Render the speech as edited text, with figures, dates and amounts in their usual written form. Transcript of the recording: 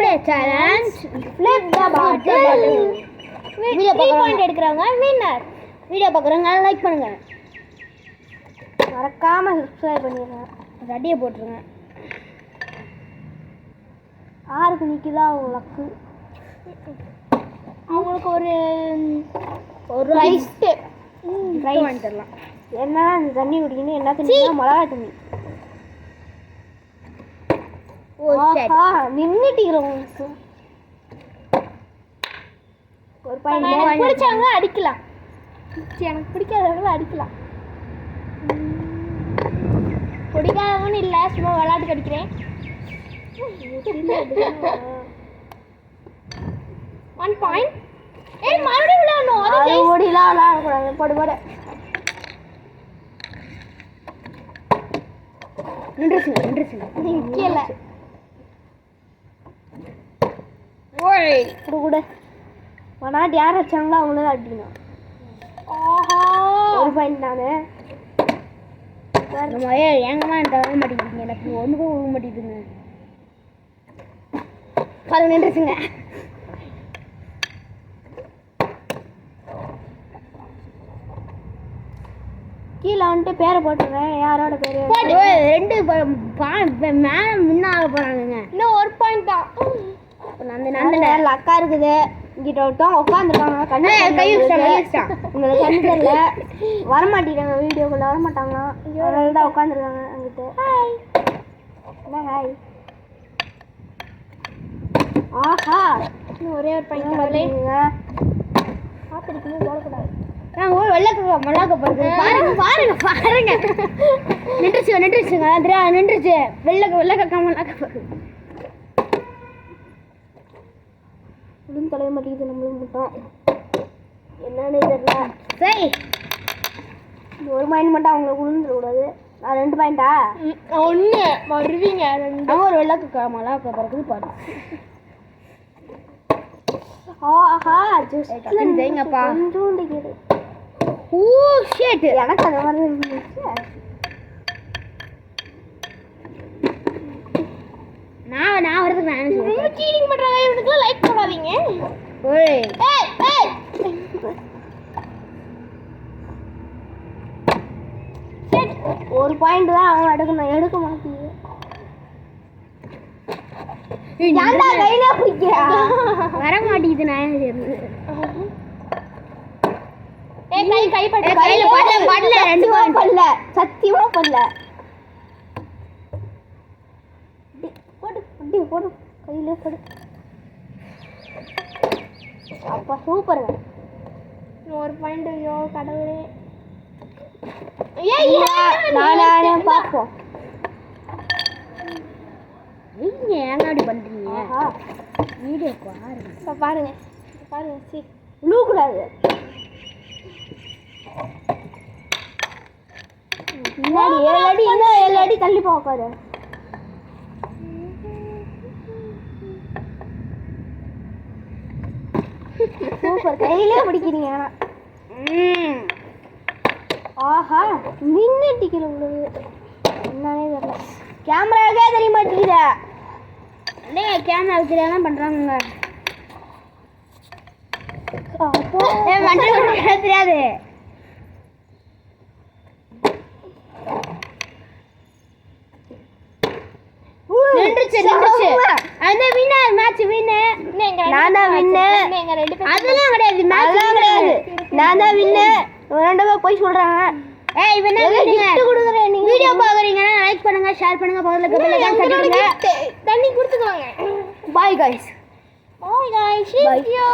Today challenge flip the bottle. Video 3 point எடுக்கறாங்க winner. Video பார்க்கறவங்க like பண்ணுங்க. மறக்காம subscribe பண்ணிருங்க. ரெடியா போட்டுருங்க. ஆருக்கு நிக்குதா உங்களுக்கு அவங்களுக்கு ஒரு ரைஸ் வாங்கிடலாம். என்ன அந்த தண்ணி குடிக்கணும் என்ன தண்ணி மிளகா தண்ணி. நின்னுட்டீங்க ஒரு பையன் பிடிச்சாங்க அடிக்கலாம். எனக்கு பிடிக்காதவங்களும் அடிக்கலாம். பிடிக்காதவன்னு இல்லை சும்மா விளையாட்டு அடிக்கிறேன். 1 பாயிண்ட். ஏய் மறுபடியும் விளையாடணும். அது ஓடிலாம் விளையாடக்கூடாது. போடு போடு. நின்றுச்சுங்க நிக்கல. ஓய் குடு வனாட் யார் வச்சாங்களோ அவங்கள தான் அடிக்கணும். ஆஹா ஒரு பாயிண்ட் தானே. ஏங்கம்மா தர மாட்டேங்குது. எனக்கு ஒன்றுக்கும் விட மாட்டேங்குதுங்க. அது நின்றுச்சுங்க. கீழே வந்துட்டு பேரை போட்டுறேன். யாரோட பேரு 2 மேலே முன்னாக போகிறாங்க. இன்னும் ஒரு பாயிண்ட் தான். நல்ல அக்கா இருக்குது இங்கிட்ட விட்டோம் உட்காந்துருக்காங்க. கண்ணு கை வச்சிட்டாங்க. உங்களுக்கு கண்ணு தெரியல வரமாட்டேங்கிறாங்க. வீடியோக்குள்ள வரமாட்டாங்க. அதனால தான் உட்காந்துருக்காங்க அங்கிட்ட. Hi hi. ஆஹா இன்னும் ஒரே ஒரு பாயிண்ட் வரலைங்க. பார்த்துருக்கீங்க போடக்கூடாது. மிளகா பாருங்க. நின்றுச்சுங்க நின்றுச்சு. வெள்ளக்கா மிளகா பாருங்க. உளுந்து தலைய மாட்டேங்குது. நம்மளும் மட்டும் என்னன்னு தெரியல. சரி ஒரு பாயிண்ட் மட்டும் அவங்களுக்கு உளுந்துடக்கூடாது. நான் 2 பாயிண்டா 1 வருவீங்க. ஒரு வெள்ளக்கா மிளகா பிறகு பாருங்க. ஆஹா ஜஸ்ட் ஜெயிங்கப்பா. கொஞ்சோண்டு கேடு. ஓ ஷிட் எனக்கு அந்த மாதிரி இருந்துச்சு. நான் வரதுக்கு நான் என்ன சீட்டிங் பண்றாங்க. இவனுக்கு லைக் பண்ணாதீங்க. ஓய் ஏய் ஷிட் ஒரு பாயிண்ட் தான் அவன் எடுக்க மாட்டீங்க. யாண்டா கையில பிடிக்கிறா வர மாட்டேங்குது. நான் என்ன செய்யறது. கை பட்டு கையில படல 2 பாயிண்ட் படல. சத்தியமா படல. போடு கையில போடு. அப்பா சூப்பருங்க. ஒரு பாயிண்ட். ஐயோ கடவுளே. நானே பாப்போம். நீங்க ஏங்க அப்படி பண்றீங்க. வீடியோ பாருங்க. சீ ப்ளூ கூடாது. பின்னாடி 7 அடி தள்ளி போகாது. சூப்பர் கையிலே பிடிக்கிறீங்க. ஆஹா நின்னுட்டிக்கல. உங்களுக்கு என்னன்னே தெரியல. கேமராவுக்கே தெரிய மாட்டேங்குது. இல்லைங்க கேமரா தெரியாம பண்றாங்க. தெரியாது. நின்றுச்சு. அந்த வின்னர் மேட்ச் வின்னர் நான் தான் வின்னர். அதெல்லாம் கிடையாது. மேட்ச் கிடையாது. நான் தான் வின்னர். ரெண்டுமே போய் சொல்றாங்க. ஏய் இவனே கிஃப்ட் குடுக்குறேன். நீங்க வீடியோ பாக்குறீங்கன்னா லைக் பண்ணுங்க, ஷேர் பண்ணுங்க, பக்கத்துல இருக்க பெல் ஐகான் தட்டுங்க. தண்ணி குடுத்துக்கோங்க. Bye guys. See you.